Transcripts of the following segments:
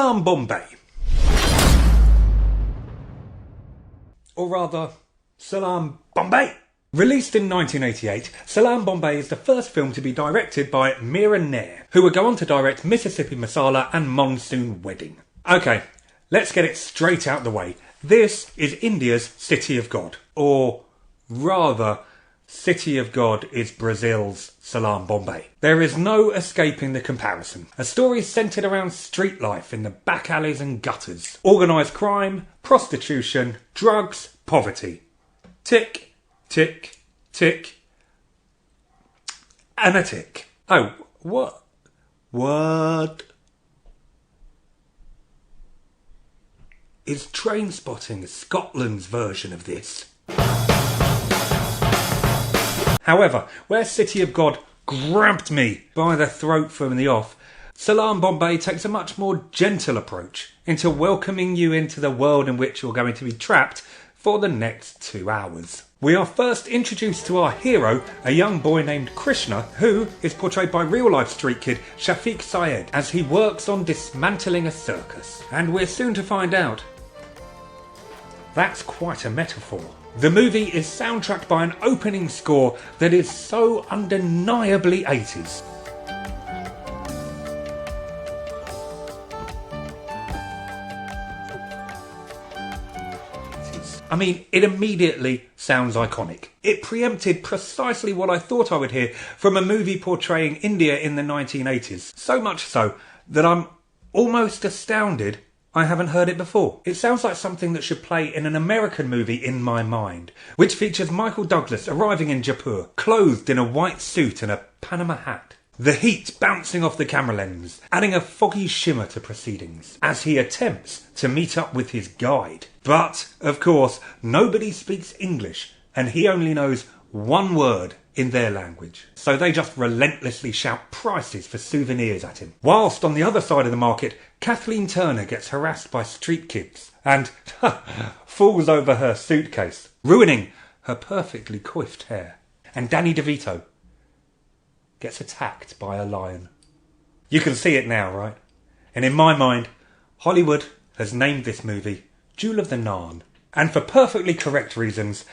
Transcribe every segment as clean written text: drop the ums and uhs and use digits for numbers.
Salaam Bombay. Or rather, Salaam Bombay. Released in 1988, Salaam Bombay is the first film to be directed by Meera Nair, who would go on to direct Mississippi Masala and Monsoon Wedding. Okay, let's get it straight out the way. This is India's City of God. Or rather, City of God is Brazil's Salaam Bombay. There is no escaping the comparison. A story centred around street life in the back alleys and gutters. Organised crime, prostitution, drugs, poverty. Tick, tick, tick, and a tick. Oh, what? What? Is Trainspotting Scotland's version of this? However, where City of God grabbed me by the throat from the off, Salaam Bombay takes a much more gentle approach into welcoming you into the world in which you're going to be trapped for the next 2 hours. We are first introduced to our hero, a young boy named Krishna, who is portrayed by real-life street kid Shafiq Syed as he works on dismantling a circus. And we're soon to find out that's quite a metaphor. The movie is soundtracked by an opening score that is so undeniably 80s. I mean, it immediately sounds iconic. It preempted precisely what I thought I would hear from a movie portraying India in the 1980s. So much so that I'm almost astounded I haven't heard it before. It sounds like something that should play in an American movie in my mind, which features Michael Douglas arriving in Jaipur, clothed in a white suit and a Panama hat. The heat bouncing off the camera lens, adding a foggy shimmer to proceedings, as he attempts to meet up with his guide. But, of course, nobody speaks English, and he only knows one word in their language. So they just relentlessly shout prices for souvenirs at him. Whilst on the other side of the market, Kathleen Turner gets harassed by street kids and falls over her suitcase, ruining her perfectly coiffed hair. And Danny DeVito gets attacked by a lion. You can see it now, right? And in my mind, Hollywood has named this movie Jewel of the Nile. And for perfectly correct reasons,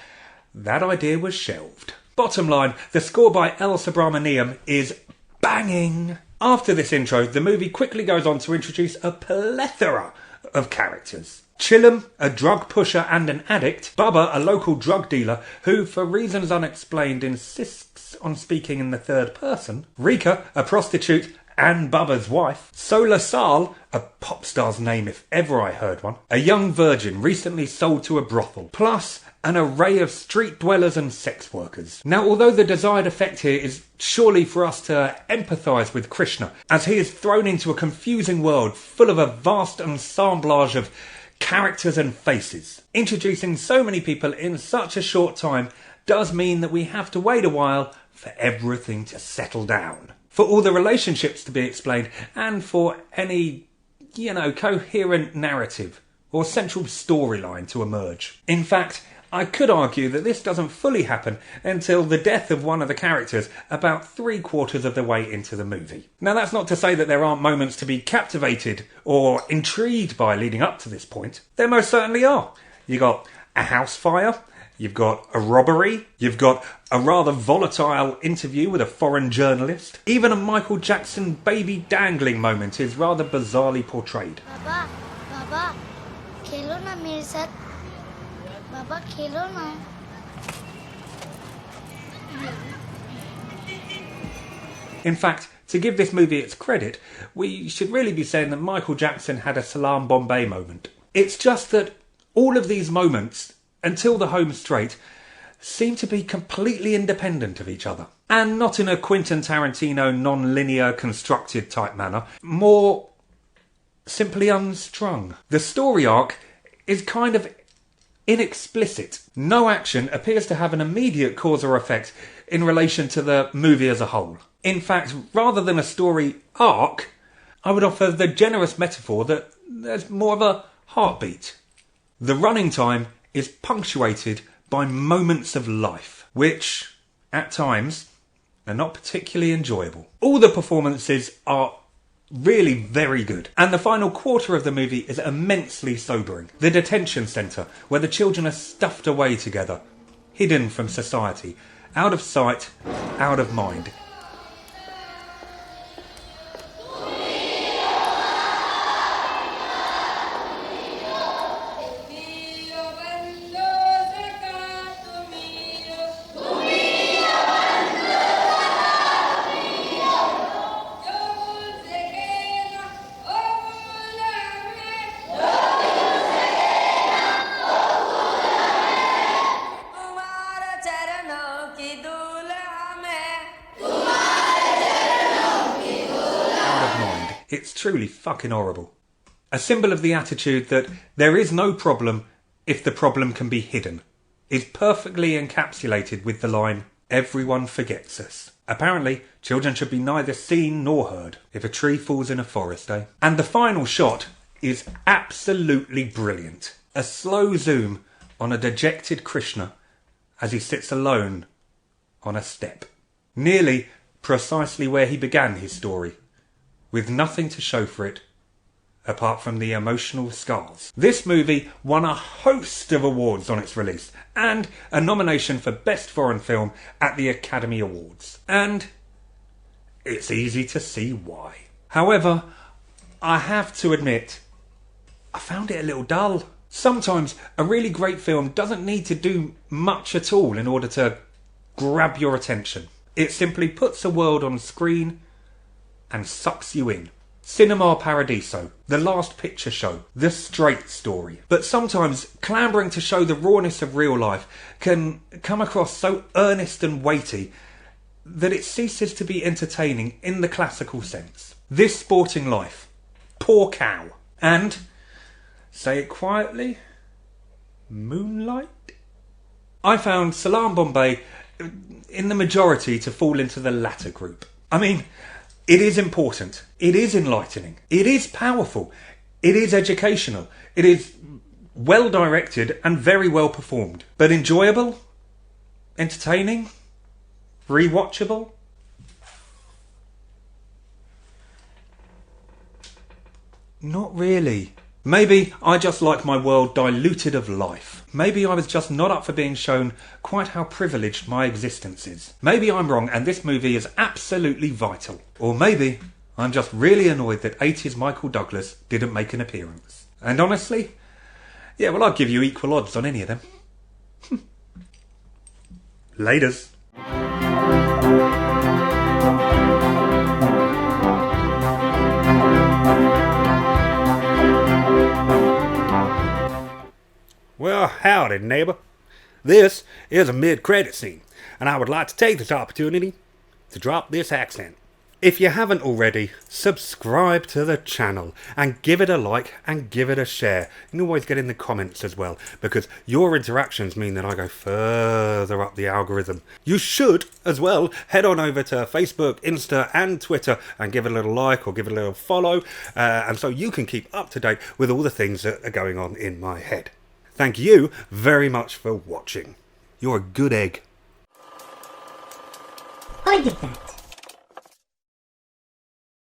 that idea was shelved. Bottom line, the score by L. Subramaniam is banging. After this intro, the movie quickly goes on to introduce a plethora of characters. Chilam, a drug pusher and an addict. Bubba, a local drug dealer who, for reasons unexplained, insists on speaking in the third person. Rika, a prostitute and Bubba's wife. Sola Sal, a pop star's name if ever I heard one. A young virgin recently sold to a brothel. Plus an array of street dwellers and sex workers. Now, although the desired effect here is surely for us to empathise with Krishna, as he is thrown into a confusing world full of a vast assemblage of characters and faces. Introducing so many people in such a short time does mean that we have to wait a while for everything to settle down. For all the relationships to be explained, and for any, coherent narrative or central storyline to emerge. In fact, I could argue that this doesn't fully happen until the death of one of the characters about 3/4 of the way into the movie. Now, that's not to say that there aren't moments to be captivated or intrigued by leading up to this point. There most certainly are. You got a house fire, you've got a robbery, you've got a rather volatile interview with a foreign journalist. Even a Michael Jackson baby dangling moment is rather bizarrely portrayed. Baba, khelo na mere sath. Baba, khelo na. In fact, to give this movie its credit, we should really be saying that Michael Jackson had a Salaam Bombay moment. It's just that all of these moments, until the home straight, seem to be completely independent of each other. And not in a Quentin Tarantino non-linear constructed type manner, more simply unstrung. The story arc is kind of inexplicit. No action appears to have an immediate cause or effect in relation to the movie as a whole. In fact, rather than a story arc, I would offer the generous metaphor that there's more of a heartbeat. The running time is punctuated by moments of life, which, at times, are not particularly enjoyable. All the performances are really very good. And the final quarter of the movie is immensely sobering. The detention centre, where the children are stuffed away together, hidden from society, out of sight, out of mind. It's truly fucking horrible. A symbol of the attitude that there is no problem if the problem can be hidden is perfectly encapsulated with the line, "Everyone forgets us." Apparently, children should be neither seen nor heard if a tree falls in a forest, eh? And the final shot is absolutely brilliant. A slow zoom on a dejected Krishna as he sits alone on a step. Nearly precisely where he began his story, with nothing to show for it apart from the emotional scars. This movie won a host of awards on its release and a nomination for Best Foreign Film at the Academy Awards. And it's easy to see why. However, I have to admit, I found it a little dull. Sometimes a really great film doesn't need to do much at all in order to grab your attention. It simply puts a world on screen and sucks you in. Cinema Paradiso, The Last Picture Show, The Straight Story. But sometimes clambering to show the rawness of real life can come across so earnest and weighty that it ceases to be entertaining in the classical sense. This Sporting Life, Poor Cow, and, say it quietly, Moonlight? I found Salaam Bombay in the majority to fall into the latter group. I mean, it is important, it is enlightening, it is powerful, it is educational, it is well directed and very well performed. But enjoyable? Entertaining? Rewatchable? Not really. Maybe I just like my world diluted of life. Maybe I was just not up for being shown quite how privileged my existence is. Maybe I'm wrong and this movie is absolutely vital. Or maybe I'm just really annoyed that 80s Michael Douglas didn't make an appearance. And honestly, yeah, well, I'd give you equal odds on any of them. Laters. Well, howdy, neighbor. This is a mid-credit scene, and I would like to take this opportunity to drop this accent. If you haven't already, subscribe to the channel and give it a like and give it a share. You can always get in the comments as well, because your interactions mean that I go further up the algorithm. You should, as well, head on over to Facebook, Insta and Twitter and give it a little like or give it a little follow, and so you can keep up to date with all the things that are going on in my head. Thank you very much for watching. You're a good egg. I did that.